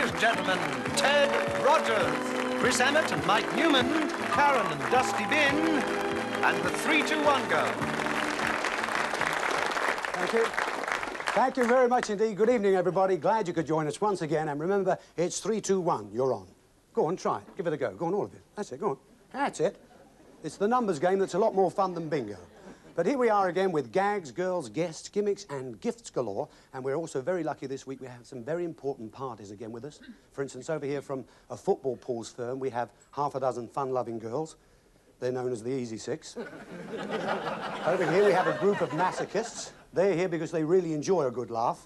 ladies and gentlemen, Ted Rogers, Chris Emmett and Mike Newman, Karen and Dusty Bin, and the 3-2-1 girl. Thank you. Thank you very much indeed. Good evening, everybody. Glad you could join us once again. And remember, it's 3-2-1. You're on. Go on, try it. Give it a go. Go on, all of you. That's it. Go on. That's it. It's the numbers game that's a lot more fun than bingo. But here we are again with gags, girls, guests, gimmicks and gifts galore. And we're also very lucky this week we have some very important parties again with us. For instance, over here from a football pools firm, we have half a dozen fun-loving girls. They're known as the Easy Six. Over here we have a group of masochists. They're here because they really enjoy a good laugh.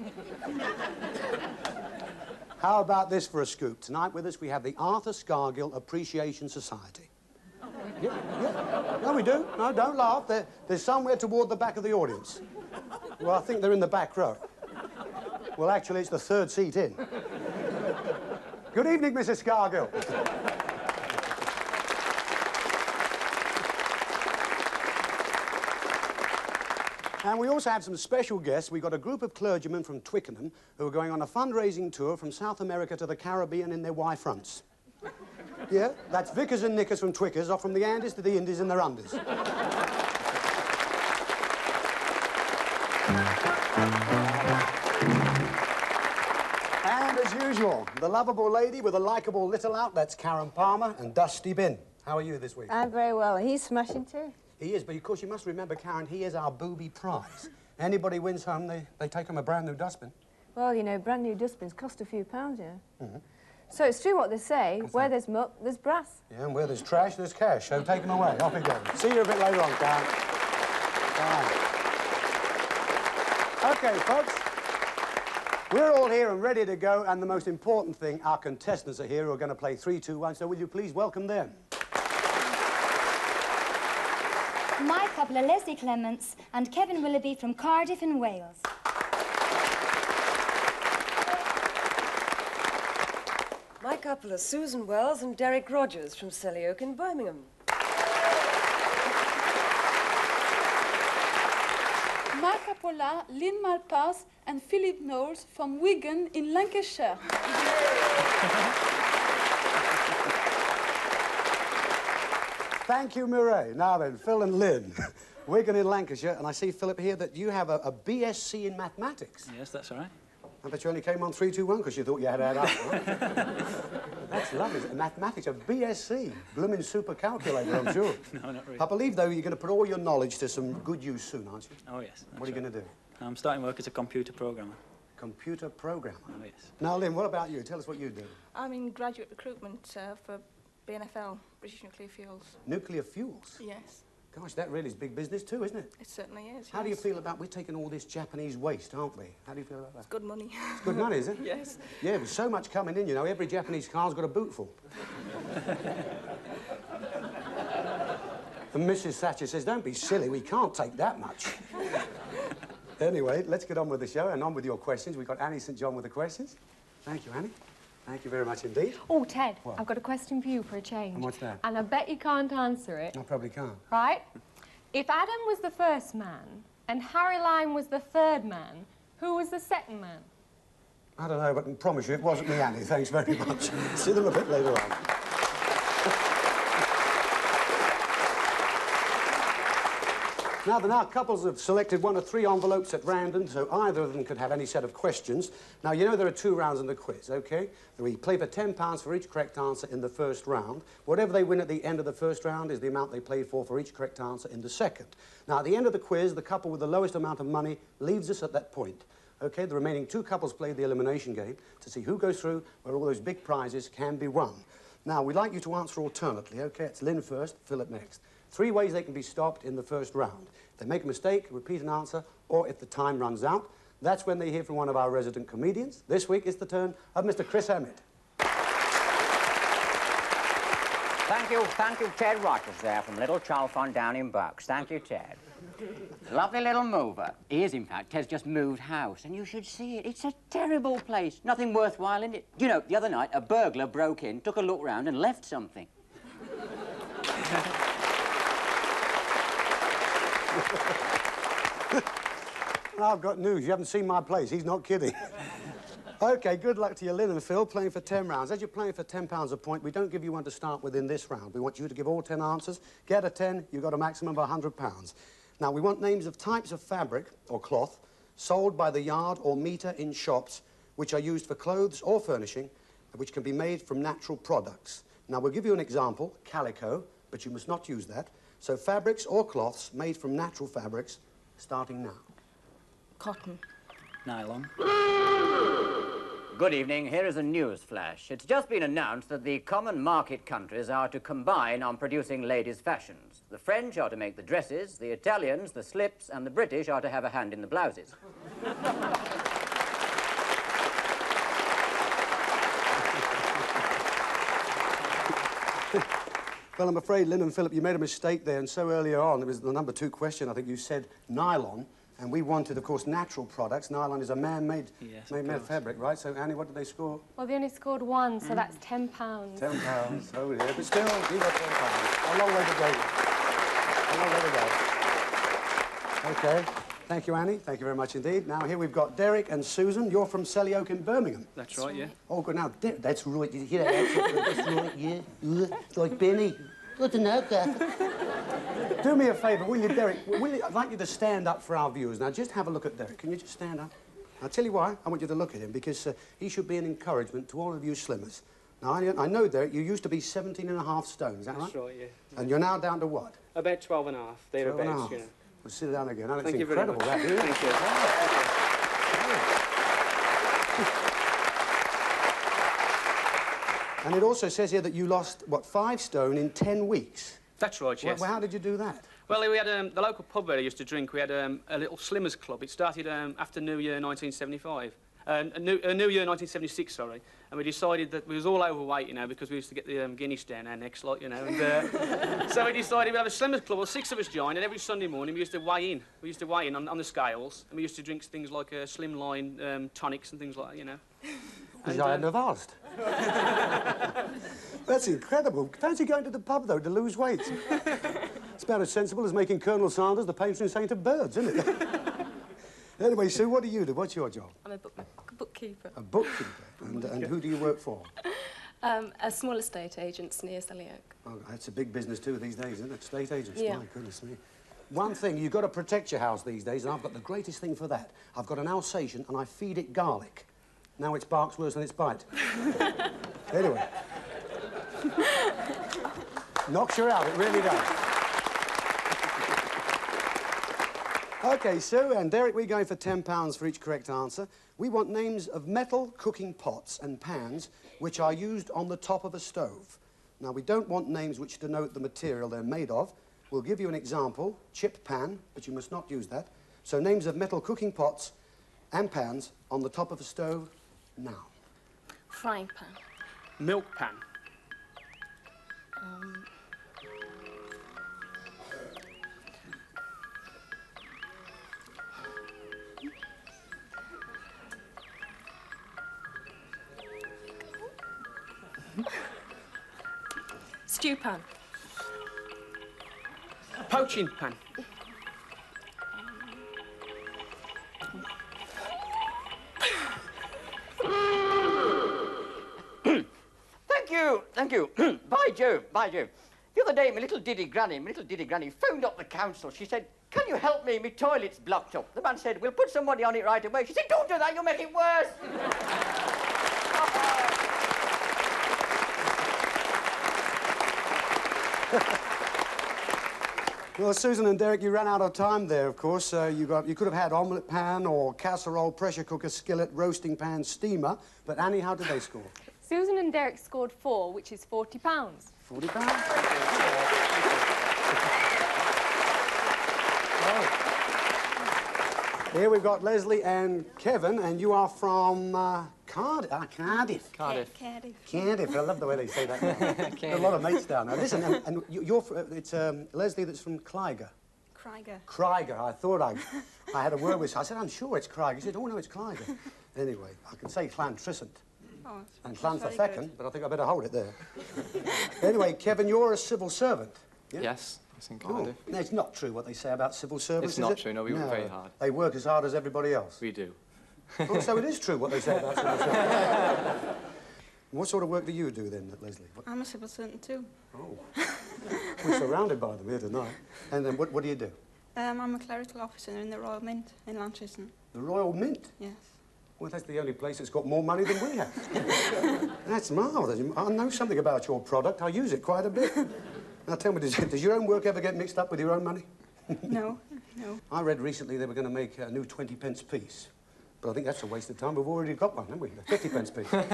How about this for a scoop? Tonight with us we have the Arthur Scargill Appreciation Society. Yeah. No, we do. No, don't laugh. They're somewhere toward the back of the audience. Well, I think they're in the back row. Well, actually, it's the third seat in. Good evening, Mrs. Scargill. And we also have some special guests. We've got a group of clergymen from Twickenham who are going on a fundraising tour from South America to the Caribbean in their Y-fronts. Yeah, that's Vickers and Knickers from Twickers, off from the Andes to the Indies in their undies. And as usual, the lovable lady with a likeable little outlet's Karen Palmer and Dusty Bin. How are you this week? I'm very well. He's smashing too. He is, but of course you must remember, Karen, he is our booby prize. Anybody wins home, they take him a brand new dustbin. Well, you know, brand new dustbins cost a few pounds, yeah. Mm-hmm. So it's true what they say, where there's muck, there's brass. Yeah, and where there's trash, there's cash. So take him away. Off he goes. See you a bit later on, Karen. Bye. OK, folks. We're all here and ready to go, and the most important thing, our contestants are here who are going to play 3-2-1, so will you please welcome them? My couple are Leslie Clements and Kevin Willoughby from Cardiff in Wales. My couple are Susan Wells and Derek Rogers from Selly Oak in Birmingham. My couple are Lynn Malpass and Philip Knowles from Wigan in Lancashire. Thank you, Mireille. Now then, Phil and Lynn, Wigan in Lancashire, and I see, Philip, here that you have a BSc in mathematics. Yes, that's all right. I bet you only came on 3-2-1 because you thought you had to add up, right? That's lovely. Mathematics, a BSc. Blooming super calculator, I'm sure. No, not really. I believe, though, you're going to put all your knowledge to some good use soon, aren't you? Oh, yes. What are you going to do? I'm starting work as a computer programmer. Computer programmer? Oh, yes. Now, Lynn, what about you? Tell us what you do. I'm in graduate recruitment for BNFL, British Nuclear Fuels. Nuclear fuels? Yes. Gosh, that really is big business too, isn't it? It certainly is, How do you feel about, we're taking all this Japanese waste, aren't we? How do you feel about that? It's good money. It's good money, is it? Yes. Yeah, with so much coming in, you know, every Japanese car's got a boot full. And Mrs. Thatcher says, don't be silly, we can't take that much. Anyway, let's get on with the show and on with your questions. We've got Annie St. John with the questions. Thank you, Annie. Thank you very much indeed. Oh, Ted, what? I've got a question for you for a change. And what's that? And I bet you can't answer it. I probably can't. Right? If Adam was the first man and Harry Lime was the third man, who was the second man? I don't know, but I can promise you it wasn't me, Annie. Thanks very much. See them a bit later on. Now, then, our couples have selected one of 3 envelopes at random, so either of them could have any set of questions. Now, you know there are 2 rounds in the quiz, OK? We play for £10 for each correct answer in the first round. Whatever they win at the end of the first round is the amount they played for each correct answer in the second. Now, at the end of the quiz, the couple with the lowest amount of money leaves us at that point. OK, the remaining 2 couples play the elimination game to see who goes through where all those big prizes can be won. Now, we'd like you to answer alternately, OK? It's Lynn first, Philip next. 3 ways they can be stopped in the first round. If they make a mistake, repeat an answer, or if the time runs out, that's when they hear from one of our resident comedians. This week it's the turn of Mr. Chris Emmett. Thank you, Ted Rogers there from Little Chalfont down in Bucks. Thank you, Ted. Lovely little mover. He is, in fact. Ted's just moved house, and you should see it. It's a terrible place. Nothing worthwhile in it. You know, the other night, a burglar broke in, took a look round, and left something. I've got news. You haven't seen my place. He's not kidding. OK, good luck to you, Lynn and Phil, playing for 10 rounds. As you're playing for £10 a point, we don't give you one to start with in this round. We want you to give all 10 answers. Get a 10, you've got a maximum of £100. Now, we want names of types of fabric or cloth sold by the yard or metre in shops which are used for clothes or furnishing, which can be made from natural products. Now, we'll give you an example, calico, but you must not use that. So fabrics or cloths made from natural fabrics, starting now. Cotton. Nylon. Good evening. Here is a news flash. It's just been announced that the common market countries are to combine on producing ladies' fashions. The French are to make the dresses, the Italians the slips, and the British are to have a hand in the blouses. Well, I'm afraid, Lynn and Philip, you made a mistake there, and so earlier on, it was the number 2 question, I think you said nylon, and we wanted, of course, natural products. Nylon is a man-made fabric, right? So, Annie, what did they score? Well, they only scored 1, so that's £10. £10, oh dear, but still, you got £10. A long way to go. A long way to go. OK. Thank you, Annie. Thank you very much indeed. Now, here we've got Derek and Susan. You're from Selly Oak in Birmingham. That's right, yeah. Oh, good. Now, that's right. Did you hear that? That's right, yeah. It's like Benny. Good to know, that. Do me a favour, will you, Derek? I'd like you to stand up for our viewers. Now, just have a look at Derek. Can you just stand up? I'll tell you why. I want you to look at him, because he should be an encouragement to all of you slimmers. Now, I know, Derek, you used to be 17.5 stone, is that right? That's right, yeah. And you're now down to what? About 12.5, thereabouts, you know. Well, sit down again. That's Thank you incredible, very much. that, isn't it? Thank you. And it also says here that you lost, what, 5 stone in 10 weeks? That's right, yes. Well, how did you do that? Well, we had the local pub where I used to drink. We had a little Slimmers Club. It started after New Year 1975. New Year 1976, sorry. And we decided that we was all overweight, you know, because we used to get the Guinness down our necks, like, you know. And so we decided we'd have a Slimmers Club. Well, 6 of us joined, and every Sunday morning we used to weigh in. We used to weigh in on the scales, and we used to drink things like slimline tonics and things like that, you know. Which I hadn't have asked. That's incredible. Fancy going to the pub, though, to lose weight. It's about as sensible as making Colonel Sanders the patron saint of birds, isn't it? Anyway, Sue, what do you do? What's your job? I'm a bookkeeper. A bookkeeper? And who do you work for? A small estate agents near Selly Oak. Oh, that's a big business, too, these days, isn't it? Estate agents, yeah. My goodness me. One thing, you've got to protect your house these days, and I've got the greatest thing for that. I've got an Alsatian, and I feed it garlic. Now its bark's worse than its bite. Anyway. Knocks you out, it really does. OK, Sue and Derek, we're going for £10 for each correct answer. We want names of metal cooking pots and pans which are used on the top of a stove. Now, we don't want names which denote the material they're made of. We'll give you an example, chip pan, but you must not use that. So names of metal cooking pots and pans on the top of a stove now. Frying pan. Milk pan. Stew pan. Poaching pan. Thank you. By Jove. The other day, my little diddy granny phoned up the council. She said, "Can you help me? My toilet's blocked up." The man said, "We'll put somebody on it right away." She said, "Don't do that, you'll make it worse." Well, Susan and Derek, you ran out of time there, of course. You could have had omelette pan or casserole, pressure cooker, skillet, roasting pan, steamer. But, Annie, how did they score? Susan and Derek scored 4, which is £40. £40? Here we've got Leslie and Kevin, and you are from Cardiff. Cardiff. Cardiff. I love the way they say that. There are a lot of mates down there. Listen, and it's Leslie that's from Clyger. Craiger. I thought I had a word with her. I said, "I'm sure it's Craiger." He said, "Oh, no, it's Clyger." Anyway, I can say Llantrisant. And Llanfyfechan, but I think I better hold it there. Anyway, Kevin, you're a civil servant. Yeah? Yes, it's in Cardiff. No, it's not true what they say about civil servants, It's not true, no, we work very hard. They work as hard as everybody else. We do. Oh, so it is true what they say about civil servants. What sort of work do you do then, Leslie? I'm a civil servant too. Oh. We're surrounded by them here tonight. And then what do you do? I'm a clerical officer in the Royal Mint in Lanchester. The Royal Mint? Yes. Well, that's the only place that's got more money than we have. That's marvellous. I know something about your product. I use it quite a bit. Now, tell me, does your own work ever get mixed up with your own money? No, no. I read recently they were going to make a new 20-pence piece. But I think that's a waste of time. We've already got one, haven't we? A 50-pence piece. Can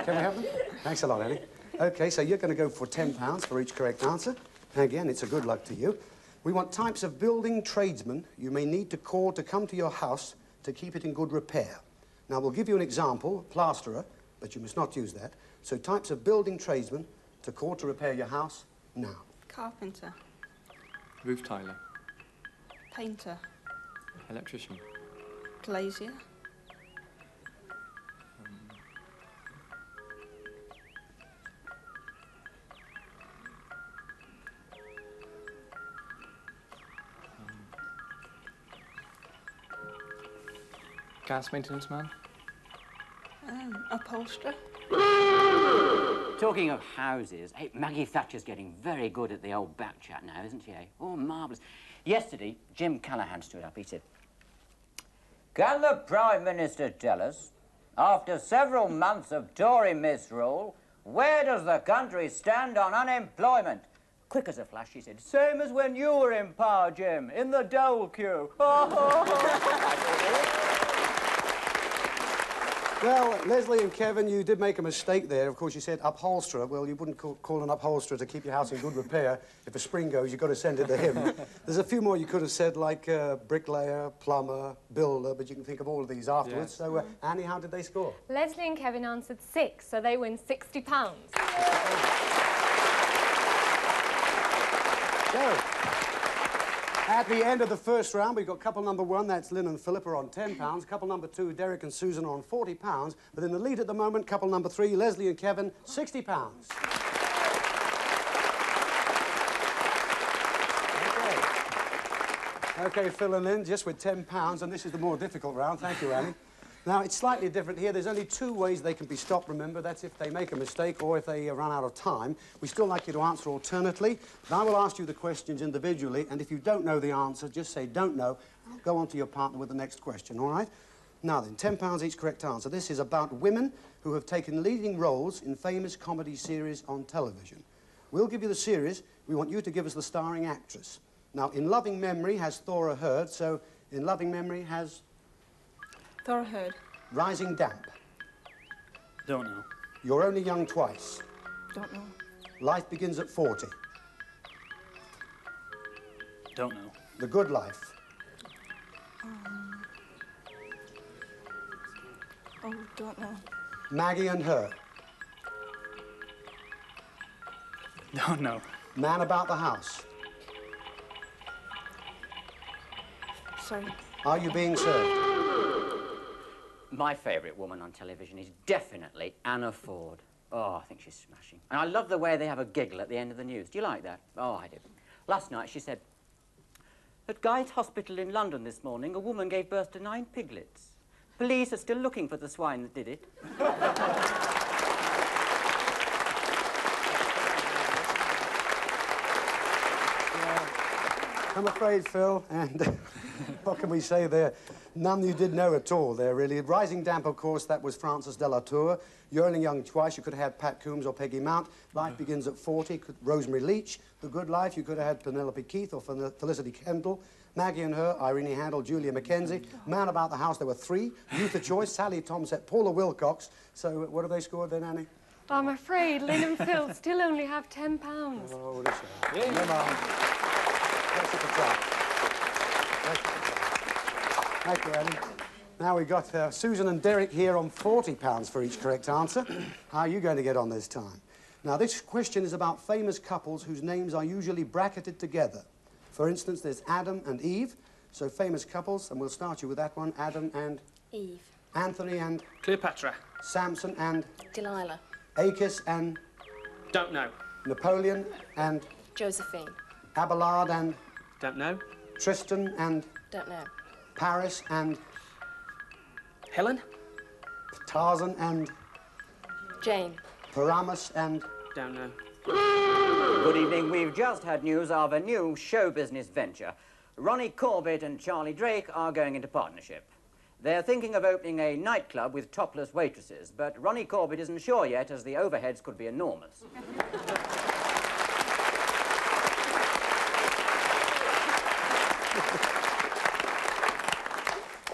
we have them? Thanks a lot, Annie. OK, so you're going to go for £10 for each correct answer. Again, it's a good luck to you. We want types of building tradesmen you may need to call to come to your house to keep it in good repair. Now, we'll give you an example, plasterer, but you must not use that. So types of building tradesmen to call to repair your house now. Carpenter. Roof tiler. Painter. Electrician. Glazier. Gas maintenance man. Upholsterer. Talking of houses, hey, Maggie Thatcher's getting very good at the old back chat now, isn't she, eh? Oh, marvellous. Yesterday, Jim Callaghan stood up. He said, "Can the Prime Minister tell us, after several months of Tory misrule, where does the country stand on unemployment?" Quick as a flash, she said, "Same as when you were in power, Jim, in the dole queue." Well, Leslie and Kevin, you did make a mistake there. Of course, you said upholsterer. Well, you wouldn't call an upholsterer to keep your house in good repair. If a spring goes, you've got to send it to him. There's a few more you could have said, like bricklayer, plumber, builder, but you can think of all of these afterwards. Yes. So, Annie, how did they score? Leslie and Kevin answered 6, so they win £60. So, at the end of the first round, we've got couple number 1, that's Lynn and Philip, are on £10. Couple number 2, Derek and Susan, are on £40. But in the lead at the moment, couple number 3, Leslie and Kevin, £60. OK, Phil and Lynn, just with £10, and this is the more difficult round. Thank you, Annie. Now, it's slightly different here. There's only 2 ways they can be stopped, remember. That's if they make a mistake or if they run out of time. We still like you to answer alternately. But I will ask you the questions individually, and if you don't know the answer, just say don't know. I'll go on to your partner with the next question, all right? Now then, £10 each correct answer. This is about women who have taken leading roles in famous comedy series on television. We'll give you the series. We want you to give us the starring actress. Now, In Loving Memory has Thora Hird, so In Loving Memory has... Thora Hird. Rising Damp. Don't know. You're Only Young Twice. Don't know. Life Begins at 40. Don't know. The Good Life. Oh, don't know. Maggie and Her. Don't know. Man About the House. Sorry. Are You Being Served? My favourite woman on television is definitely Anna Ford. Oh, I think she's smashing. And I love the way they have a giggle at the end of the news. Do you like that? Oh, I do. Last night she said, "At Guy's Hospital in London this morning, a woman gave birth to 9 piglets. Police are still looking for the swine that did it." I'm afraid, Phil, and what can we say there? None you did know at all there, really. Rising Damp, of course, that was Frances de la Tour. You're Only Young Twice, you could have had Pat Coombs or Peggy Mount. Life Begins at 40, Rosemary Leach. The Good Life, you could have had Penelope Keith or Felicity Kendall. Maggie and Her, Irene Handel, Julia Mackenzie. Man About the House, there were 3. Youth of Choice, Sally Tomset, Paula Wilcox. So what have they scored then, Annie? I'm afraid Lynn and Phil still only have £10. Oh, this is... Yeah. Never mind. That's at the top. Thank you, Annie. Now we've got Susan and Derek here on £40 for each correct answer. How are you going to get on this time? Now, this question is about famous couples whose names are usually bracketed together. For instance, there's Adam and Eve, so famous couples, and we'll start you with that one, Adam and... Eve. Anthony and... Cleopatra. Samson and... Delilah. Achis and... Don't know. Napoleon and... Josephine. Abelard and... Don't know. Tristan and... Don't know. Paris and... Helen? Tarzan and Jane. Paramus and... Don't know. Good evening. We've just had news of a new show business venture. Ronnie Corbett and Charlie Drake are going into partnership. They're thinking of opening a nightclub with topless waitresses, but Ronnie Corbett isn't sure yet, as the overheads could be enormous.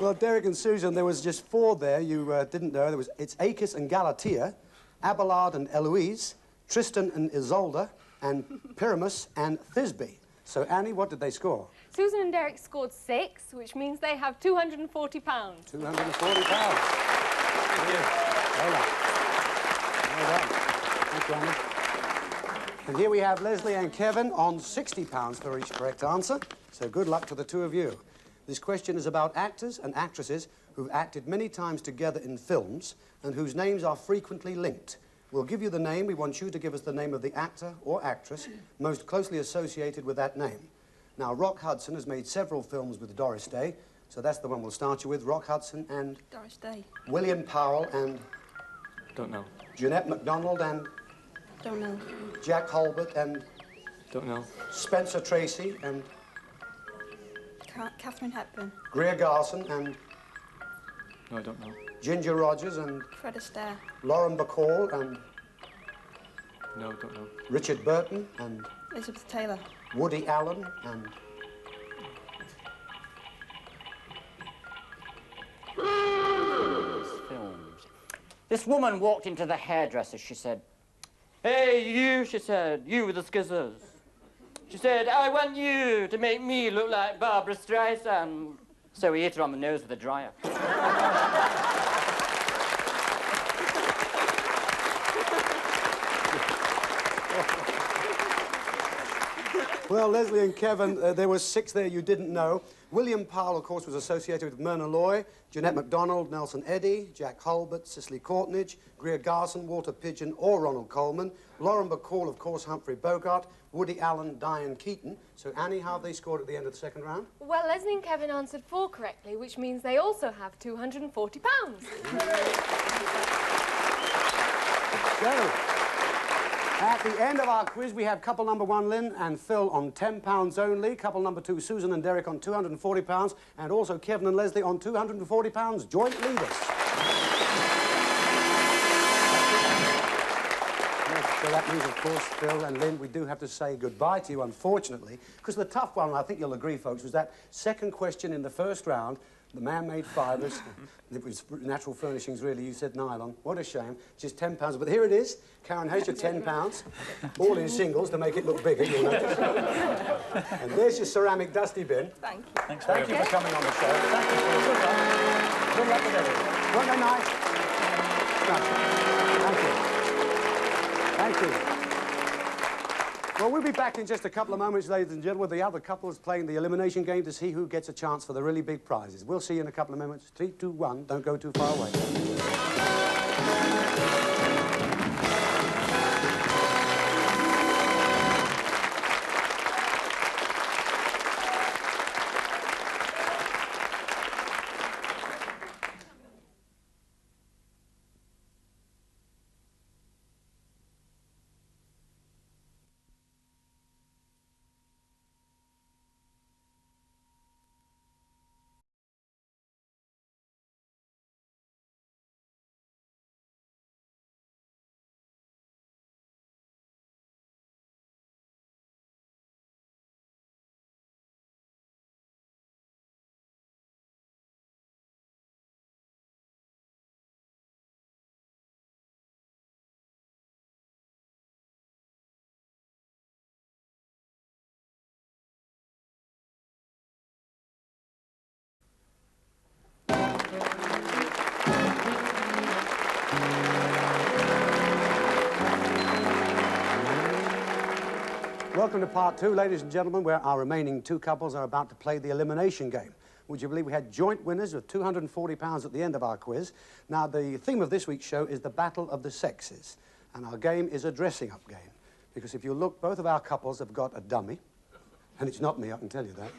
Well, Derek and Susan, there was just 4 there you didn't know. It's Achis and Galatea, Abelard and Eloise, Tristan and Isolde, and Pyramus and Thisbe. So, Annie, what did they score? Susan and Derek scored 6, which means they have £240. £240. Thank you. Well done. Well done. Thank you, Annie. And here we have Leslie and Kevin on £60 for each correct answer. So good luck to the 2 of you. This question is about actors and actresses who've acted many times together in films and whose names are frequently linked. We'll give you the name. We want you to give us the name of the actor or actress most closely associated with that name. Now, Rock Hudson has made several films with Doris Day, so that's the one we'll start you with. Rock Hudson and... Doris Day. William Powell and... Don't know. Jeanette MacDonald and... Don't know. Jack Holbert and... Don't know. Spencer Tracy and... Catherine Hepburn. Greer Garson and... No, I don't know. Ginger Rogers and... Fred Astaire. Lauren Bacall and... No, don't know. Richard Burton and... Elizabeth Taylor. Woody Allen and... Films. This woman walked into the hairdresser. She said, "Hey, you," she said, "you with the skizzers." She said, "I want you to make me look like Barbara Streisand." So he hit her on the nose with a dryer. Well, Leslie and Kevin, there were 6 there you didn't know. William Powell, of course, was associated with Myrna Loy, Jeanette MacDonald, Nelson Eddy, Jack Holbert, Cicely Courtnidge, Greer Garson, Walter Pidgeon, or Ronald Coleman. Lauren Bacall, of course, Humphrey Bogart, Woody Allen, Diane Keaton. So, Annie, how have they scored at the end of the second round? Well, Leslie and Kevin answered 4 correctly, which means they also have £240. So, at the end of our quiz, we have couple number 1, Lynn and Phil, on £10 only. Couple number 2, Susan and Derek, on £240. And also Kevin and Leslie on £240, joint leaders. Yes, so that means, of course, Phil and Lynn, we do have to say goodbye to you, unfortunately, because the tough one, I think you'll agree, folks, was that second question in the first round. The man-made fibres. It was natural furnishings, really. You said nylon. What a shame. Just £10. But here it is. Karen has your £10, all in singles to make it look bigger, you'll notice. And there's your ceramic dusty bin. Thank you. Thank you for coming on the show. Thank you for good luck. Good luck with everything. Weren't they nice? Thank you. Thank you. Well, we'll be back in just a couple of moments, ladies and gentlemen, with the other couples playing the elimination game to see who gets a chance for the really big prizes. We'll see you in a couple of moments. 3, 2, 1. Don't go too far away. Welcome to part 2, ladies and gentlemen, where our remaining 2 couples are about to play the elimination game. Would you believe we had joint winners of £240 at the end of our quiz? Now, the theme of this week's show is the battle of the sexes. And our game is a dressing-up game. Because if you look, both of our couples have got a dummy. And it's not me, I can tell you that.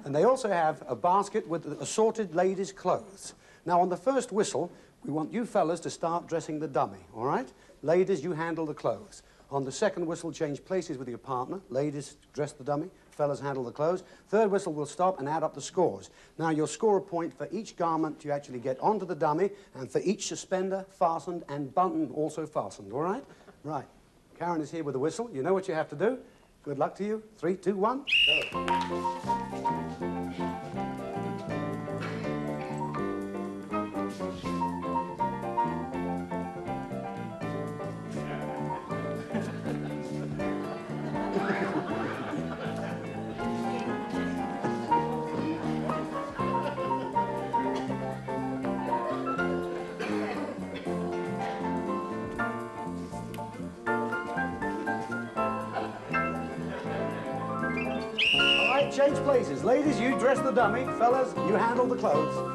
And they also have a basket with assorted ladies' clothes. Now, on the first whistle, we want you fellas to start dressing the dummy, all right? Ladies, you handle the clothes. On the second whistle, change places with your partner. Ladies, dress the dummy. Fellas, handle the clothes. Third whistle, we'll stop and add up the scores. Now, you'll score a point for each garment you actually get onto the dummy and for each suspender fastened and button also fastened, all right? Right. Karen is here with the whistle. You know what you have to do. Good luck to you. 3, 2, 1, go. Change places. Ladies, you dress the dummy. Fellas, you handle the clothes.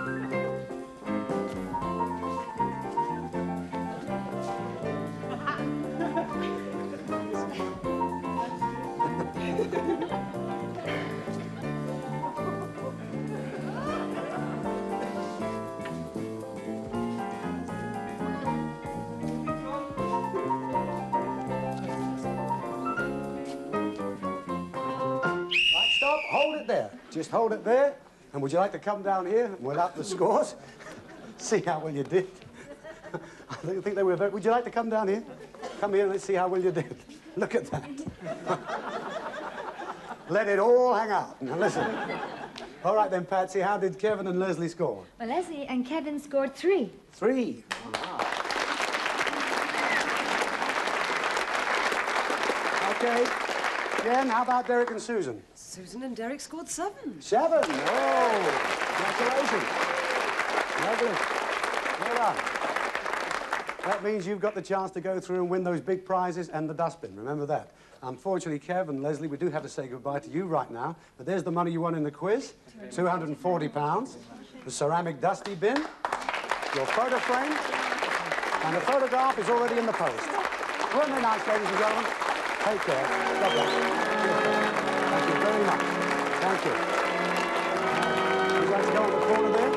Hold it there. Just hold it there. And would you like to come down here and we'll up the scores? See how well you did. I think they were very... Would you like to come down here? Come here and let's see how well you did. Look at that. Let it all hang out. Now listen. All right then, Patsy, how did Kevin and Leslie score? Well, Leslie and Kevin scored 3. 3. Wow. Okay. Jen, how about Derek and Susan? Susan and Derek scored 7. 7? Oh, congratulations. Lovely. Well done. That means you've got the chance to go through and win those big prizes and the dustbin. Remember that. Unfortunately, Kev and Leslie, we do have to say goodbye to you right now. But there's the money you won in the quiz, £240. The ceramic dusty bin, your photo frame, and the photograph is already in the post. Weren't they nice, ladies and gentlemen? Take care. God bless. Thank you very much. Thank you. Would you like to go on the corner there?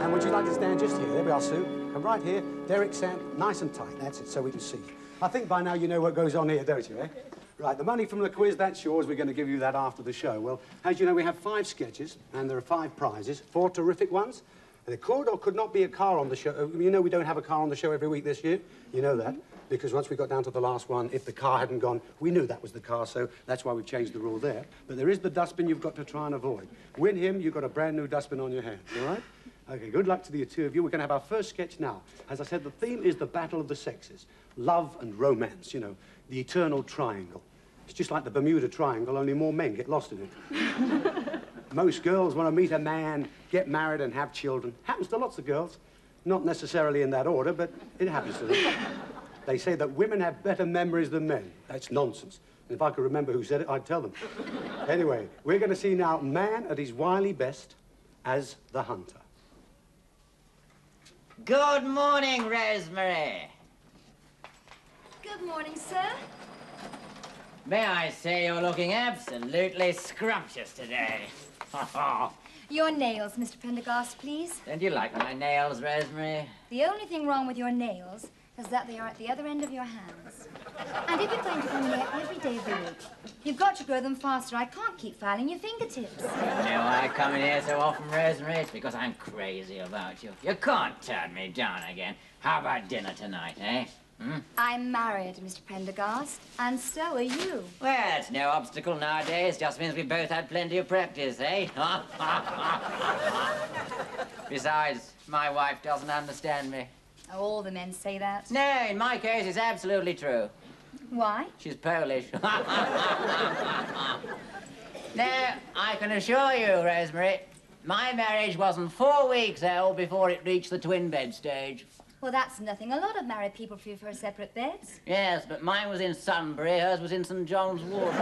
And would you like to stand just here? There we are, Sue. Come right here. Derek, stand nice and tight. That's it, so we can see. I think by now you know what goes on here, don't you, eh? Right, the money from the quiz, that's yours. We're going to give you that after the show. Well, as you know, we have 5 sketches, and there are 5 prizes, 4 terrific ones. There could or could not be a car on the show. You know we don't have a car on the show every week this year. You know that. Because once we got down to the last one, if the car hadn't gone, we knew that was the car, so that's why we've changed the rule there. But there is the dustbin you've got to try and avoid. Win him, you've got a brand new dustbin on your hands, all right? Okay, good luck to the two of you. We're going to have our first sketch now. As I said, the theme is the battle of the sexes. Love and romance, you know, the eternal triangle. It's just like the Bermuda Triangle, only more men get lost in it. Most girls want to meet a man, get married and have children. Happens to lots of girls. Not necessarily in that order, but it happens to them. They say that women have better memories than men. That's nonsense. And if I could remember who said it, I'd tell them. Anyway, we're going to see now man at his wily best as the hunter. Good morning, Rosemary. Good morning, sir. May I say you're looking absolutely scrumptious today. Your nails, Mr. Prendergast, please. Don't you like my nails, Rosemary? The only thing wrong with your nails is that they are at the other end of your hands. And if you're going to come here every day of the week, you've got to grow them faster. I can't keep filing your fingertips. You know I come in here so often, Rosemary. It's because I'm crazy about you. You can't turn me down again. How about dinner tonight, eh? Hmm? I'm married, Mr. Prendergast, and so are you. Well, it's no obstacle nowadays. Just means we both had plenty of practice, eh? Besides, my wife doesn't understand me. All the men say that. No, in my case, it's absolutely true. Why? She's Polish. Now, I can assure you, Rosemary, my marriage wasn't 4 weeks old before it reached the twin bed stage. Well, that's nothing. A lot of married people prefer separate beds. Yes, but mine was in Sunbury, hers was in St. John's Wood.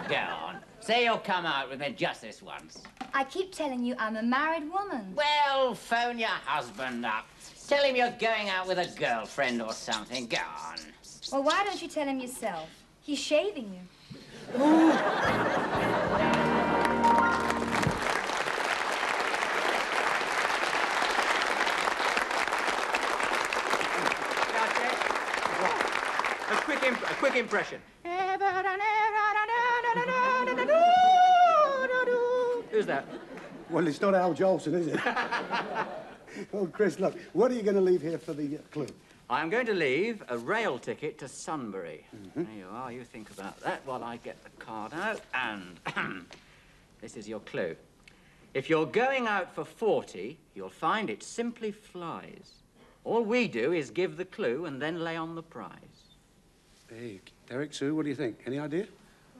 Go on. Say you'll come out with me just this once. I keep telling you I'm a married woman. Well, phone your husband up. Tell him you're going out with a girlfriend or something. Go on. Well, why don't you tell him yourself? He's shaving you. A quick impression. Who's that? Well, it's not Al Jolson, is it? Oh, Chris, look, what are you going to leave here for the clue? I'm going to leave a rail ticket to Sunbury. There you are. You think about that while I get the card out. And this is your clue. If you're going out for 40, you'll find it simply flies. All we do is give the clue and then lay on the prize. Hey, Derek, Sue, what do you think? Any idea?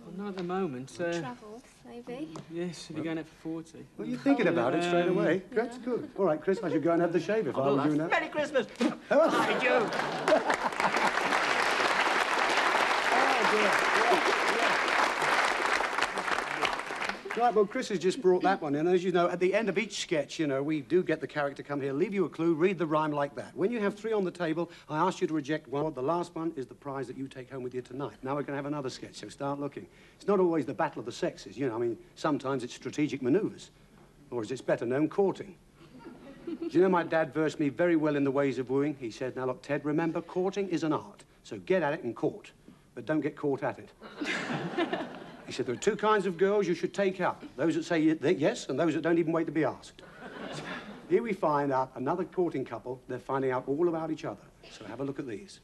Well, not at the moment. Travel, maybe. Yes, if you're going out for 40. Well, you're thinking about it straight away. That's good. All right, Chris, I should go and have the shave if I were you now. Merry Christmas! I do. Right, well, Chris has just brought that one in. As you know, at the end of each sketch, you know, we do get the character come here, leave you a clue, read the rhyme like that. When you have 3 on the table, I ask you to reject one. The last one is the prize that you take home with you tonight. Now we're going to have another sketch, so start looking. It's not always the battle of the sexes, you know. I mean, sometimes it's strategic manoeuvres, or as it's better known, courting. Do you know my dad versed me very well in the ways of wooing? He said, now look, Ted, remember, courting is an art, so get at it and court, but don't get caught at it. He said, there are 2 kinds of girls you should take up. Those that say yes and those that don't even wait to be asked. Here we find out another courting couple. They're finding out all about each other. So have a look at these.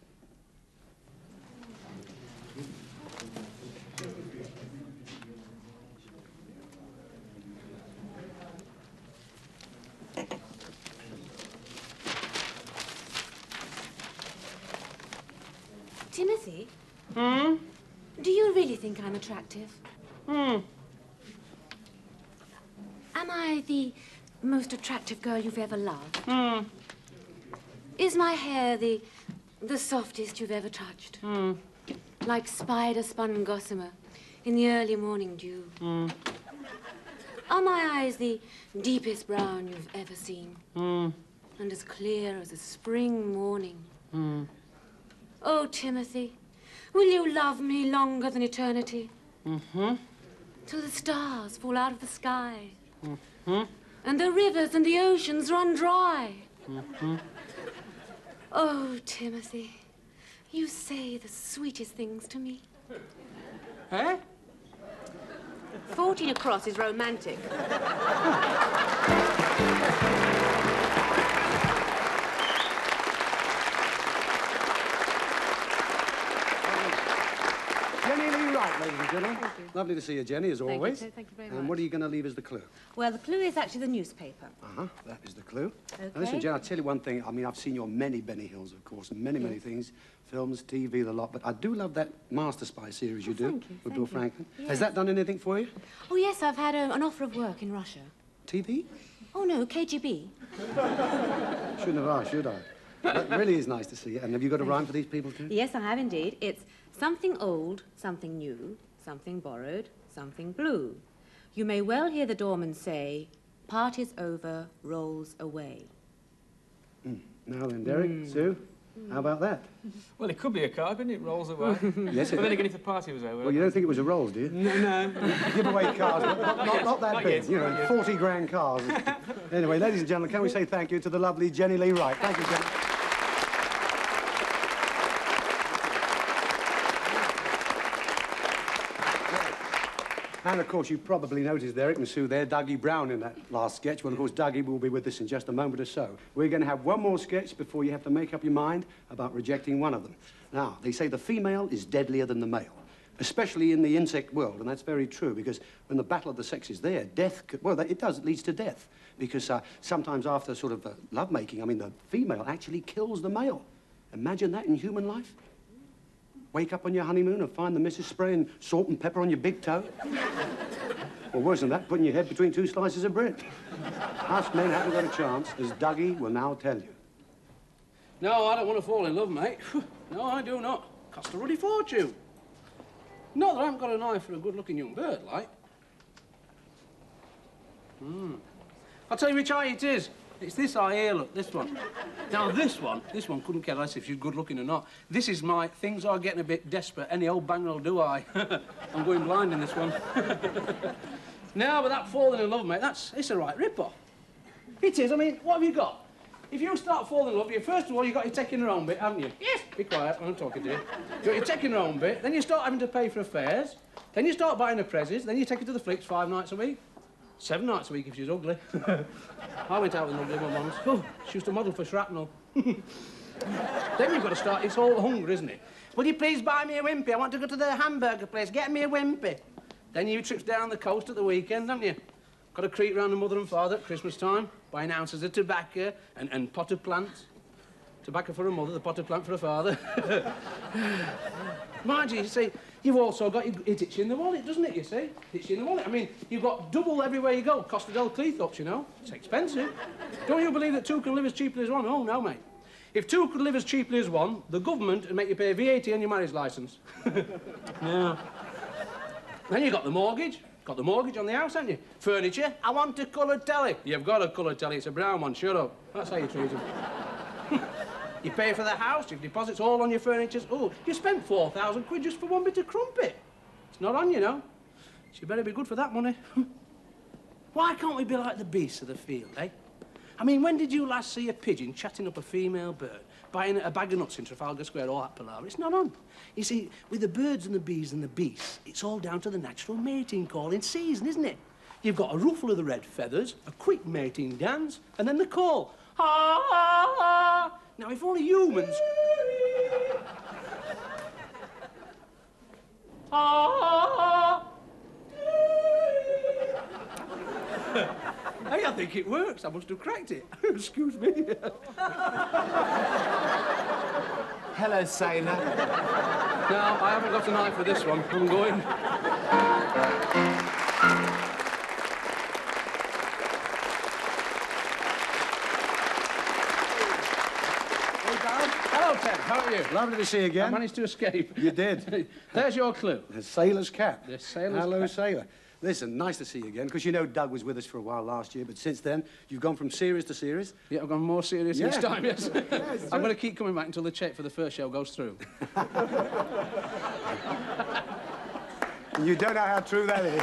Timothy? Do you really think I'm attractive? Am I the most attractive girl you've ever loved? Is my hair the softest you've ever touched? Like spider-spun gossamer in the early morning dew? Are my eyes the deepest brown you've ever seen? And as clear as a spring morning? Oh, Timothy, will you love me longer than eternity? Till the stars fall out of the sky. And the rivers and the oceans run dry. Oh, Timothy, you say the sweetest things to me. Eh? 14 across is romantic. Ladies and gentlemen. Lovely to see you, Jenny, as always. Thank you very much. And what are you going to leave as the clue? Well, the clue is actually the newspaper. That is the clue. Okay. Now, listen, Jen, I'll tell you one thing. I mean, I've seen you on many Benny Hills, of course, and many, many things. Films, TV, the lot. But I do love that Master Spy series you do with Bill Franklin. Yes. Has that done anything for you? Oh, yes, I've had an offer of work in Russia. TV? Oh, no, KGB. Shouldn't have asked, should I? That really is nice to see you. And have you got a rhyme for these people, too? Yes, I have indeed. It's something old, something new, something borrowed, something blue. You may well hear the doorman say, party's over, rolls away. Now then, Derek, Sue, how about that? Well, it could be a car, couldn't it? Rolls away. Yes, it But then again, if the party was over... Well, you don't think it was a Rolls, do you? No. Give away cars, not that big, yet, you know, not yet. 40 grand cars. Anyway, ladies and gentlemen, can we say thank you to the lovely Jenny Lee Wright? Thank you, Jenny. And, of course, you probably noticed Derek and Sue there, Dougie Brown in that last sketch. Well, of course, Dougie will be with us in just a moment or so. We're going to have one more sketch before you have to make up your mind about rejecting one of them. Now, they say the female is deadlier than the male, especially in the insect world, and that's very true, because when the battle of the sexes there, death, it leads to death, because sometimes after sort of lovemaking, I mean, the female actually kills the male. Imagine that in human life. Wake up on your honeymoon and find the missus spraying salt and pepper on your big toe. Or worse than that, putting your head between 2 slices of bread. Us men haven't got a chance, as Dougie will now tell you. No, I don't want to fall in love, mate. No, I do not. Cost a ruddy fortune. Not that I haven't got an eye for a good-looking young bird, like. I'll tell you which eye it is. It's this eye here, look, this one. Now, this one couldn't care less if she's good-looking or not. This is my things are getting a bit desperate. Any old bang will do, I. I'm going blind in this one. No, but that falling in love, mate, it's a right ripper. It is. I mean, what have you got? if you start falling in love, first of all, you've got your taking your own bit, haven't you? Yes. Be quiet when I'm talking to you. You've got your taking your own bit, then you start having to pay for affairs, then you start buying her prezzies, then you take her to the flicks 5 nights a week. 7 nights a week if she's ugly. I went out with an ugly one once. Oh, she used to model for shrapnel. Then you've got to start, it's all hunger, isn't it? Will you please buy me a wimpy? I want to go to the hamburger place. Get me a wimpy. Then you trips down the coast at the weekend, haven't you? Got to creep round the mother and father at Christmas time, buying ounces of tobacco and potted plants. Tobacco for a mother, the potted plant for a father. Mind you see, you've also got it itchy in the wallet, doesn't it, you see? Itchy in the wallet. I mean, you've got double everywhere you go. Costa del Cleethorpes, you know. It's expensive. Don't you believe that 2 can live as cheaply as 1? Oh, no, mate. If 2 could live as cheaply as 1, the government would make you pay VAT on your marriage licence. Yeah. Then you got the mortgage. Got the mortgage on the house, haven't you? Furniture. I want a coloured telly. You've got a coloured telly. It's a brown one. Shut up. That's how you treat them. You pay for the house. You've deposits all on your furniture. Oh, you spent 4,000 quid just for 1 bit of crumpet. It's not on, you know. So you better be good for that money. Why can't we be like the beasts of the field, eh? I mean, when did you last see a pigeon chatting up a female bird, buying a bag of nuts in Trafalgar Square, all that palaver? It's not on. You see, with the birds and the bees and the beasts, it's all down to the natural mating call in season, isn't it? You've got a ruffle of the red feathers, a quick mating dance, and then the call. Ha, ha, ha. Now, if only humans... Ha, ha, ha. Hey, I think it works. I must have cracked it. Excuse me. Hello, sailor. No, I haven't got an eye for this one. I'm going. Hello, Ted. How are you? Lovely to see you again. I managed to escape. You did. There's your clue. The sailor's cap. The sailor's Hello, cap. sailor. Listen, nice to see you again, because you know Doug was with us for a while last year, but since then, you've gone from serious to serious. Yeah, I've gone more serious each time, yes. Yes, I'm going to keep coming back until the cheque for the first show goes through. You don't know how true that is.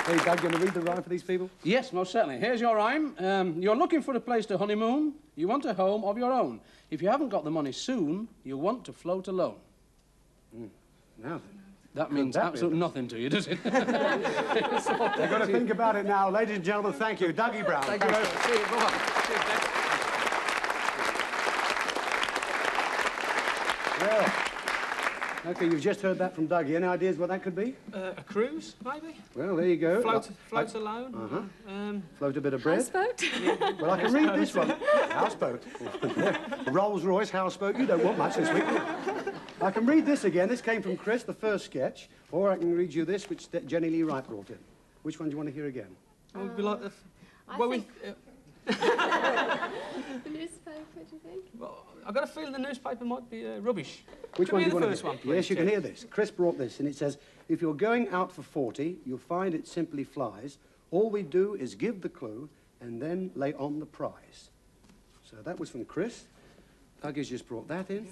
Hey, Doug, going to read the rhyme for these people? Yes, most certainly. Here's your rhyme. You're looking for a place to honeymoon. You want a home of your own. If you haven't got the money soon, you'll want to float alone. Now then. That means absolutely nothing to you, does it? You've got to think about it now. Ladies and gentlemen, thank you. Dougie Brown. Thank you very much. See you. Bye-bye. Well, OK, you've just heard that from Dougie. Any ideas what that could be? A cruise, maybe? Well, there you go. Float alone. Float a bit of bread. Houseboat? Well, I can read this one. Houseboat. Rolls-Royce, houseboat. You don't want much this week. I can read this again. This came from Chris, the first sketch. Or I can read you this, which Jenny Lee Wright brought in. Which one do you want to hear again? It would be like the... I think... The newspaper, do you think? Well, I've got a feeling the newspaper might be rubbish. Which Could one we do you hear want the to first one, please? Yes, you can hear this. Chris brought this, and it says, if you're going out for 40, you'll find it simply flies. All we do is give the clue and then lay on the prize. So that was from Chris. Doug has just brought that in.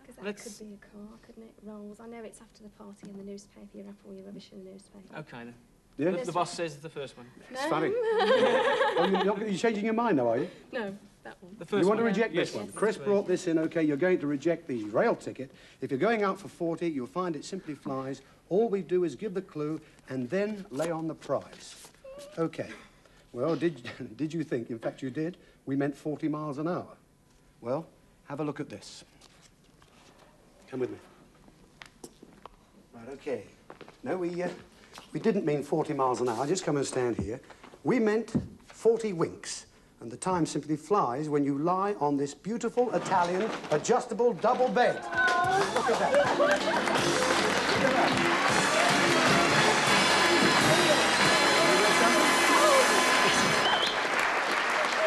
Because that could be a car, couldn't it? Rolls. I know it's after the party in the newspaper. You wrap all your rubbish in the newspaper. OK, then. Yeah? The boss says the first one. It's funny. Oh, you're changing your mind now, are you? No, that one. The first You want to one. reject this Yes. one? Chris brought this in, OK, you're going to reject the rail ticket. If you're going out for 40, you'll find it simply flies. All we do is give the clue and then lay on the prize. OK. Well, did you think, in fact you did, we meant 40 miles an hour? Well, have a look at this. Come with me. Right, OK. No, we didn't mean 40 miles an hour. Just come and stand here. We meant 40 winks. And the time simply flies when you lie on this beautiful Italian adjustable double bed. Look at that. Look at that.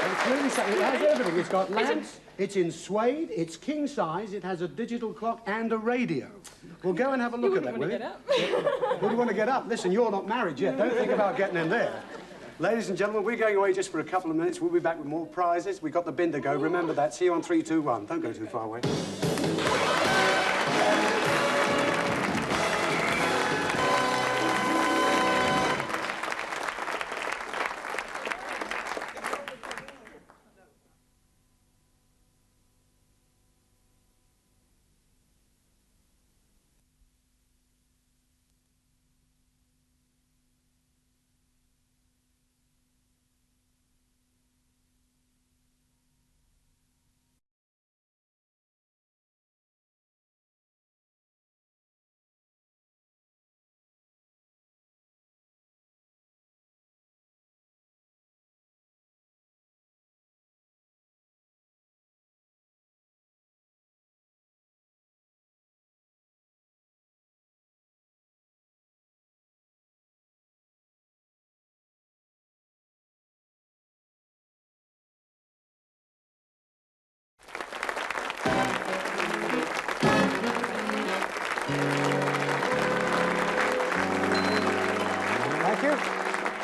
It's really something. It has everything. It's got lamps, it's in suede, it's king size, it has a digital clock and a radio. Well, go and have a look at that, will you? Would you want to get up? Listen, you're not married yet. Don't think about getting in there. Ladies and gentlemen, we're going away just for a couple of minutes. We'll be back with more prizes. We've got the bin to go. Remember that. See you on 3, 2, 1. Don't go too far away.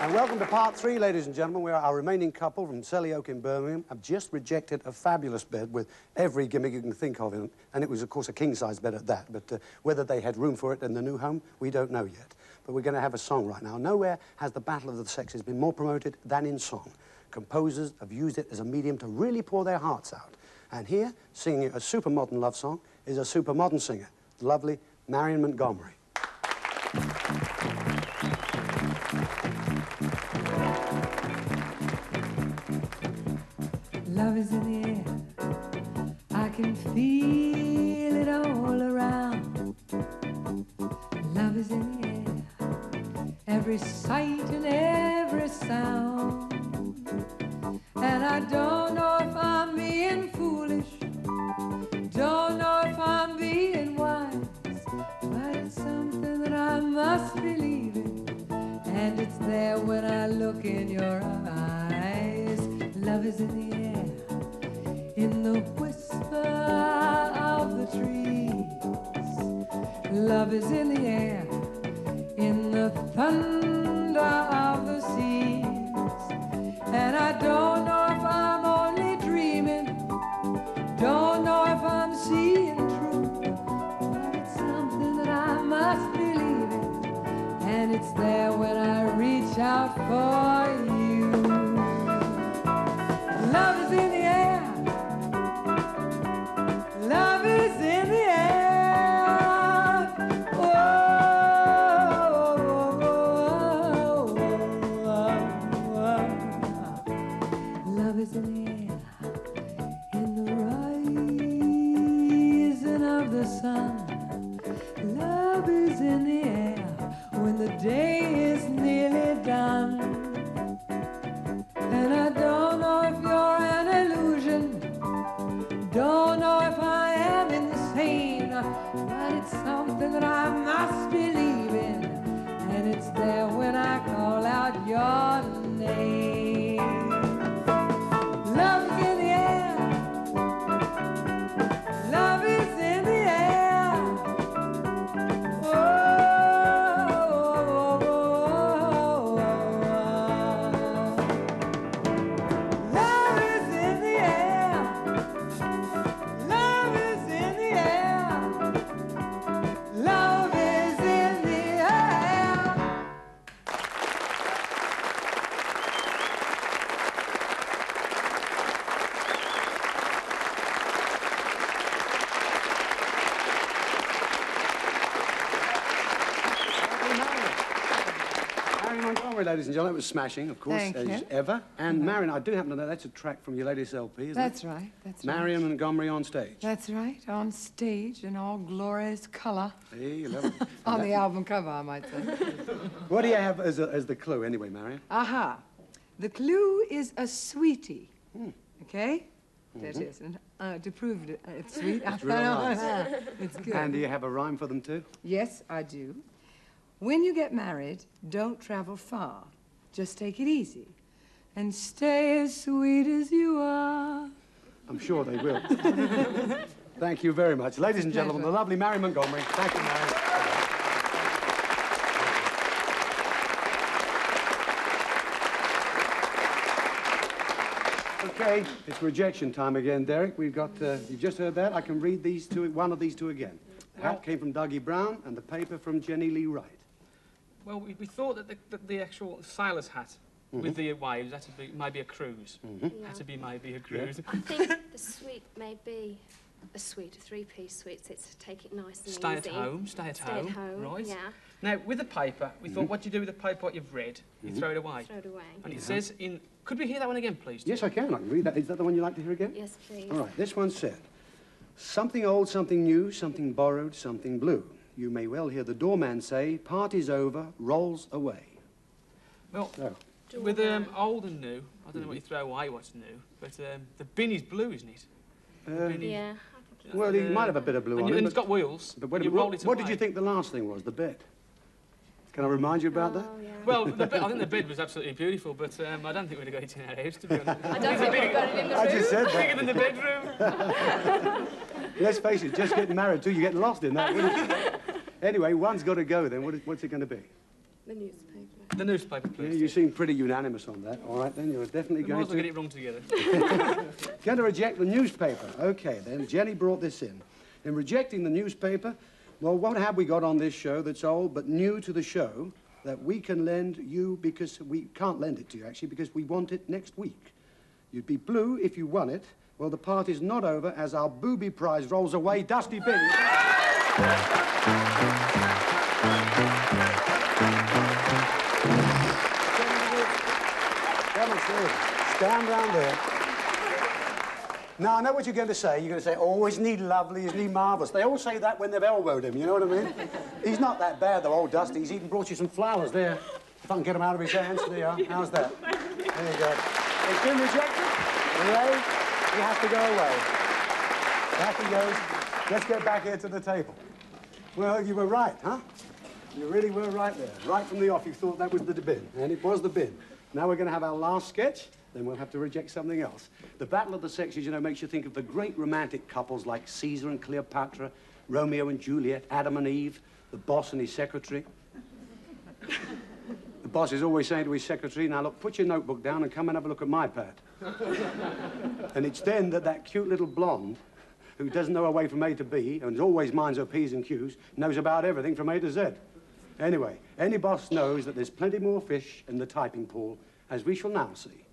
And welcome to part 3, ladies and gentlemen, where our remaining couple from Selly Oak in Birmingham have just rejected a fabulous bed with every gimmick you can think of in it. And it was, of course, a king-size bed at that. But whether they had room for it in the new home, we don't know yet. But we're going to have a song right now. Nowhere has the battle of the sexes been more promoted than in song. Composers have used it as a medium to really pour their hearts out. And here, singing a super modern love song, is a super modern singer, the lovely Marion Montgomery. Love is in the air, I can feel it all around. Love is in the air, every sight and every sound. And I don't know if I'm being foolish, don't know if I'm being wise, but it's something that I must believe in, and it's there when I look in your eyes. Love is in the air, in the whisper of the trees. Love is in the air, in the thunder of the seas. And I don't know if I'm only dreaming, don't know if I'm seeing true, but it's something that I must believe in, and it's there when I reach out for you. Love is in the air, love is in the air. Oh, love is in the air, in the rising of the sun. Love is in the air when the day is nearly done. And I don't know if you're an illusion, don't know if I am insane, but it's something that I must believe in, and it's there when I call out your name. Love is in the air, love is in the air. Oh, love is in the air, love is in the air, love is in the air. Marion Montgomery, ladies and gentlemen, it was smashing, of course, Thank as you. ever. And Marion, I do happen to know that's a track from your latest LP, isn't That's it? right, that's Marion Montgomery on stage. That's right, on stage in all glorious colour. Hey, lovely. On the album cover, I might say. What do you have as the clue, anyway, Marion? Aha. The clue is a sweetie. Okay? That Mhm. is. And to prove it, it's sweet. It's real nice. It's good. And do you have a rhyme for them, too? Yes, I do. When you get married, don't travel far. Just take it easy. And stay as sweet as you are. I'm sure they will. Thank you very much. Ladies and gentlemen, the lovely Marion Montgomery. Thank you, Marion. Okay, it's rejection time again, Derek. We've got, you've just heard that. I can read these two, one of these two again. The hat came from Dougie Brown and the paper from Jenny Lee Wright. Well, we thought that the actual sailor's hat with the waves had to be maybe a cruise. Had to be maybe a cruise. I think the suite may be a suite, a three-piece suite, so it's to take it nice and Stay easy. at home, stay at home, right? Yeah. Now, with the paper, we thought, what do you do with the paper what you've read? You throw it away. Throw it away. And it says in... Could we hear that one again, please? Yes, I can. I can read that. Is that the one you'd like to hear again? Yes, please. All right, this one said, something old, something new, something borrowed, something blue. You may well hear the doorman say, party's over, rolls away. Well, So, with old and new, I don't know what you throw away, what's new, but the bin is blue, isn't it? The bin is- Yeah. well, he might have a bit of blue and on you- it. and it's got wheels. But what, You roll it what did away. you think the last thing was, the bed? Can I remind you about that? Well, I think the bed was absolutely beautiful, but I don't think we'd have got it in our house, to be honest. I don't think we've got it in the room. I just said that. Bigger than the bedroom. Let's face it, just getting married too, you get lost in that, wouldn't you? Anyway, one's got to go then. What's it going to be? The newspaper. The newspaper, please. Yeah, you seem pretty unanimous on that. All right, then, you're definitely We going might as well to... get it wrong together. Going to reject the newspaper. OK, then. Jenny brought this in. In rejecting the newspaper, well, what have we got on this show that's old but new to the show that we can lend you because we can't lend it to you, actually, because we want it next week? You'd be blue if you won it. Well, the party's not over as our booby prize rolls away. Dusty Bin. Come and see. Stand round there. Now, I know what you're going to say. You're going to say, oh, isn't he lovely, isn't he marvellous? They all say that when they've elbowed him, you know what I mean? He's not that bad, though, old Dusty. He's even brought you some flowers there. If I can get them out of his hands, there you are. How's that? There you go. He's been rejected. Ray, he has to go away. Back he goes. Let's get back here to the table. Well, you were right, huh? You really were right there. Right from the off, you thought that was the bin, and it was the bin. Now we're going to have our last sketch, then we'll have to reject something else. The Battle of the Sexes, you know, makes you think of the great romantic couples like Caesar and Cleopatra, Romeo and Juliet, Adam and Eve, the boss and his secretary. The boss is always saying to his secretary, now, look, put your notebook down and come and have a look at my pad. And it's then that cute little blonde, who doesn't know her way from A to B and always minds her P's and Q's, knows about everything from A to Z. Anyway, any boss knows that there's plenty more fish in the typing pool, as we shall now see.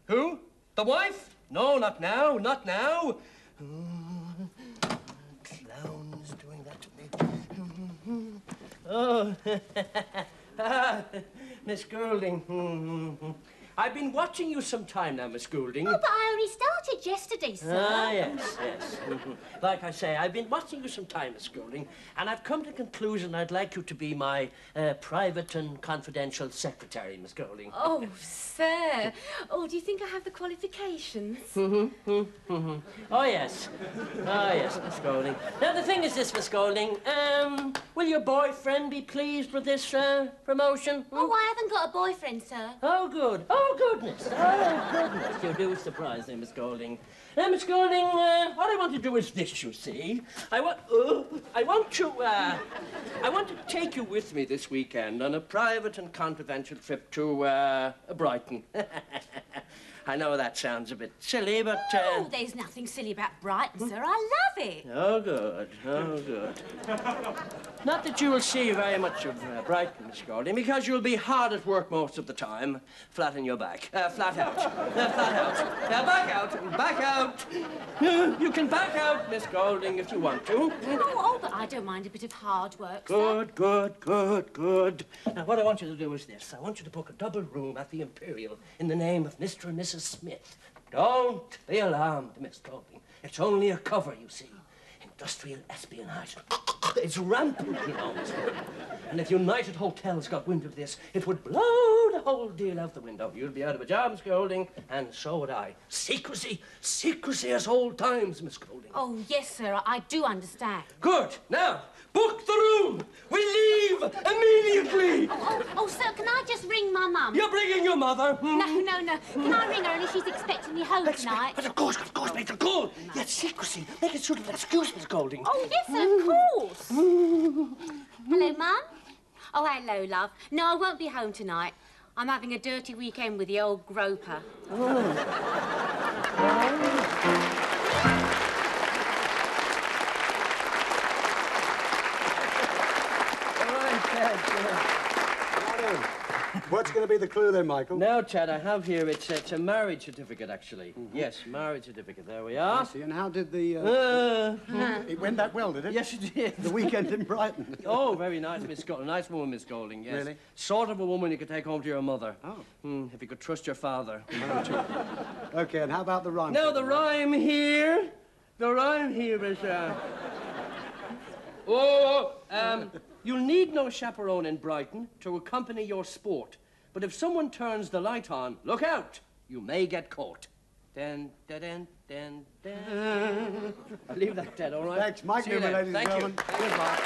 Who? The wife? No, not now, not now. Clown's doing that to me. Oh, Miss Goulding. I've been watching you some time now, Miss Goulding. Oh, but I only started yesterday, sir. Ah, yes, yes. Like I say, I've been watching you some time, Miss Goulding, and I've come to the conclusion I'd like you to be my private and confidential secretary, Miss Goulding. Oh, sir. Oh, do you think I have the qualifications? Oh, yes. Oh, yes, Miss Goulding. Now, the thing is this, Miss Goulding. Will your boyfriend be pleased with this promotion? Oh, I haven't got a boyfriend, sir. Oh, good. Oh, goodness. Oh, goodness. You do surprise me, Miss Goulding. Now, Miss Goulding, what I want to do is this, you see. I want to take you with me this weekend on a private and confidential trip to Brighton. I know that sounds a bit silly, but... Oh, there's nothing silly about Brighton, sir. I love it. Oh, good. Oh, good. Not that you will see very much of Brighton, Miss Goulding, because you'll be hard at work most of the time, flat on your back. Flat out. Flat out. Back out. Back out. You can back out, Miss Goulding, if you want to. Oh, but I don't mind a bit of hard work, Good, good, good, good. Now, what I want you to do is this. I want you to book a double room at the Imperial in the name of Mr. and Mrs. Smith. Don't be alarmed, Miss Goulding. It's only a cover, you see. Industrial espionage. It's rampant, you know. And if United Hotels got wind of this, it would blow the whole deal out the window. You'd be out of a job, Miss Goulding, and so would I. Secrecy. Secrecy as old times, Miss Goulding. Oh, yes, sir. I do understand. Good. Now, book the room. We leave immediately. Oh, sir, can I just ring my mum? You're bringing your mother? No. Can I ring her only she's expecting me home tonight? But of course, make it good. Yet secrecy. Make it sort of an excuse, Miss Goulding. Oh, yes, of course. Hello, Mum? Oh, hello, love. No, I won't be home tonight. I'm having a dirty weekend with the old groper. What's going to be the clue then, Michael? Now, Chad, I have here, it's a marriage certificate, actually. Yes, marriage certificate. There we are. I see. And how did the... It went that well, did it? Yes, it did. The weekend in Brighton. Oh, very nice, Miss Goulding. Nice woman, Miss Goulding, yes. Really? Sort of a woman you could take home to your mother. Oh. If you could trust your father. OK, and how about the rhyme? Now, the rhyme here is, you'll need no chaperone in Brighton to accompany your sport. But if someone turns the light on, look out! You may get caught. I'll leave that dead, all right? Thanks, Mike Newman, ladies and gentlemen. Goodbye.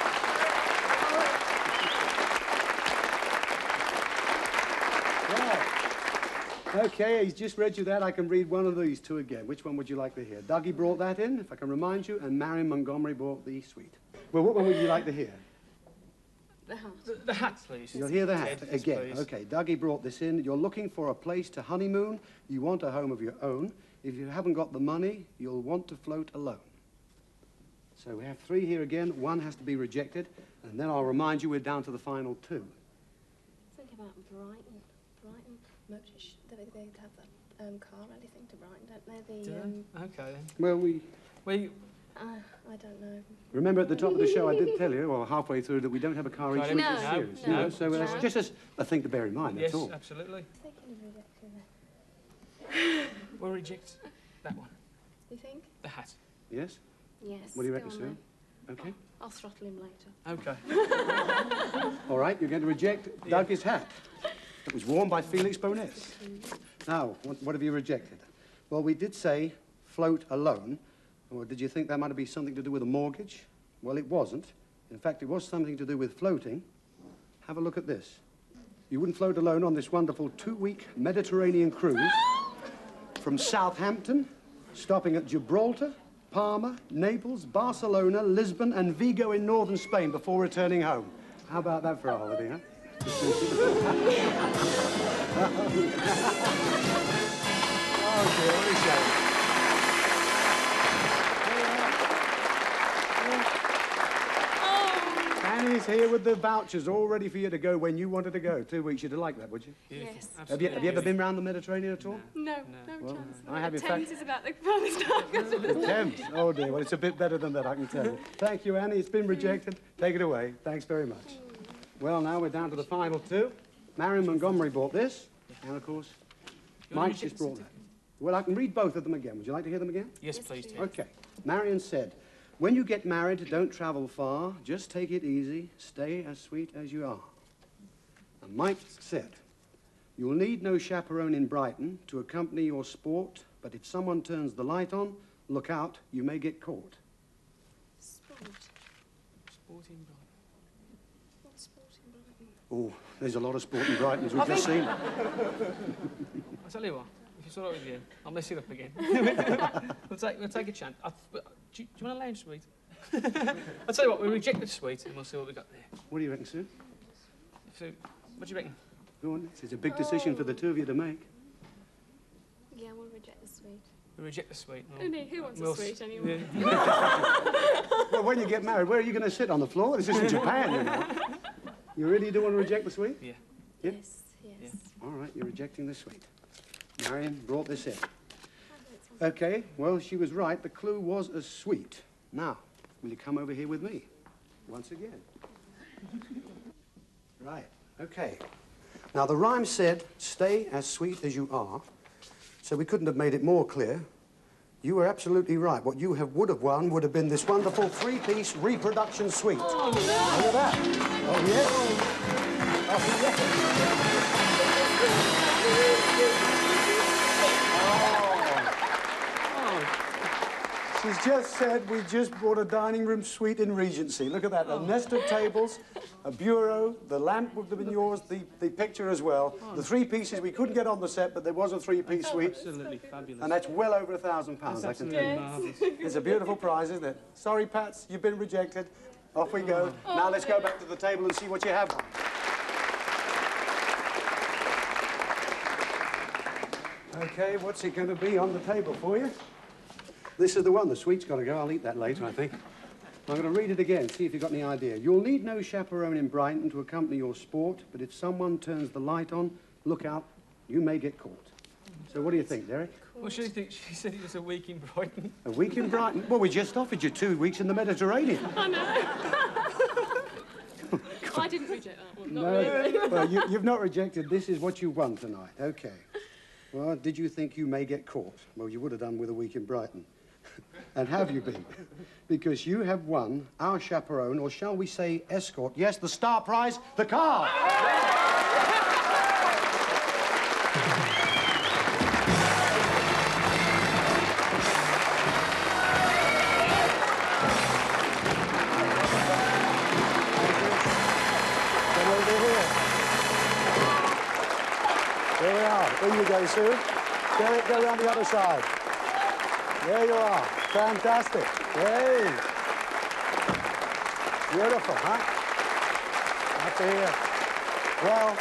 OK, he's just read you that. I can read one of these two again. Which one would you like to hear? Dougie brought that in, if I can remind you, and Marion Montgomery brought the suite. Well, what one would you like to hear? The hat. The hat, please. You'll hear the hat Yes, again. please. Okay, Dougie brought this in. You're looking for a place to honeymoon. You want a home of your own. If you haven't got the money, you'll want to float alone. So we have 3 here again. 1 has to be rejected. And then I'll remind you we're down to the final 2. Think about Brighton. Brighton, motor they have that car rally thing to Brighton, don't they? Okay, then. Well, I don't know. remember at the top of the show I did tell you, or halfway through, that we don't have a car each week No, this series. no, You know, so that's just a thing to bear in mind, Yes, that's all. absolutely. Thinking of rejecting We'll reject that one. You think? The hat. Yes? Yes. What do you go reckon, on Sue? then. Okay. I'll throttle him later. Okay. All right, you're going to reject Dougie's hat. It was worn by Felix Boness. Now, what have you rejected? Well, we did say float alone. Or did you think that might be something to do with a mortgage? Well, it wasn't. In fact, it was something to do with floating. Have a look at this. You wouldn't float alone on this wonderful 2-week Mediterranean cruise from Southampton, stopping at Gibraltar, Palma, Naples, Barcelona, Lisbon, and Vigo in northern Spain before returning home. How about that for a holiday, huh? Oh, dear, what a shame. Annie's here with the vouchers all ready for you to go when you wanted to go. 2 weeks, you'd like that, would you? Yes. Have you ever been round the Mediterranean at all? No, Well, chance. I have, in Thames fact. is about the farthest I've got. Thames. Oh, dear. Well, it's a bit better than that, I can tell you. Thank you, Annie. It's been rejected. Take it away. Thanks very much. Well, now we're down to the final 2. Marion Montgomery bought this. And, of course, Mike just brought that. Well, I can read both of them again. Would you like to hear them again? Yes, please, Ted. Okay. Marion said, when you get married, don't travel far. Just take it easy. Stay as sweet as you are. And Mike said, you'll need no chaperone in Brighton to accompany your sport, but if someone turns the light on, look out, you may get caught. Sport. Sport in Brighton. What's sport in Brighton? Oh, there's a lot of sport in Brighton, as we've just seen. I'll tell you what, if it's all right with you, I'll mess it up again. we'll take a chance. Do you want a lounge suite? I'll tell you what, we'll reject the suite and we'll see what we've got there. What do you reckon, Sue? So, what do you reckon? Go on, it's a big decision for the 2 of you to make. Yeah, we'll reject the suite. We'll reject the suite. Who wants a suite anyway? Well, when you get married, where are you going to sit? On the floor? This isn't Japan, you know. You really do want to reject the suite? Yeah. Yeah? Yes, yes. Yeah. All right, you're rejecting the suite. Marion brought this in. Okay, well, she was right. The clue was a suite. Now, will you come over here with me? Once again. Right, okay. Now, the rhyme said, stay as sweet as you are. So we couldn't have made it more clear. You were absolutely right. What you would have won would have been this wonderful 3-piece reproduction suite. Oh, no. Look at that. Oh, yes. Oh, yes. She's just said we just bought a dining room suite in Regency. Look at that. A nest of tables, a bureau, the lamp would have been yours, the picture as well. The 3 pieces we couldn't get on the set, but there was a 3-piece suite. Absolutely fabulous. And that's well over £1,000, I can tell you. Marvellous. It's a beautiful prize, isn't it? Sorry, Pats, you've been rejected. Off we go. Now let's go back to the table and see what you have. Okay, what's it going to be on the table for you? This is the one. The sweet's got to go. I'll eat that later, I think. I'm going to read it again, see if you've got any idea. You'll need no chaperone in Brighton to accompany your sport, but if someone turns the light on, look out, you may get caught. So what do you think, Derek? Well, she said it was a week in Brighton. A week in Brighton? Well, we just offered you 2 weeks in the Mediterranean. I know. I didn't reject that one. Not No, really. well, you've not rejected. This is what you won tonight. Okay. Well, did you think you may get caught? Well, you would have done with a week in Brighton. And have you been? Because you have won our chaperone, or shall we say escort. Yes, the star prize, the car. Come over here. There we are. In you go, Sue. Go around the other side. There you are. Fantastic. Hey. Beautiful, huh? Glad to hear. Well...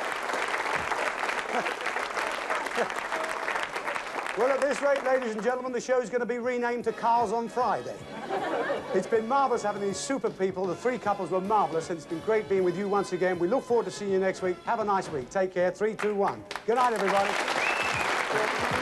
Well, at this rate, ladies and gentlemen, the show's going to be renamed to Cars on Friday. It's been marvellous having these super people. The three couples were marvellous, and it's been great being with you once again. We look forward to seeing you next week. Have a nice week. Take care. 3, 2, 1. Good night, everybody.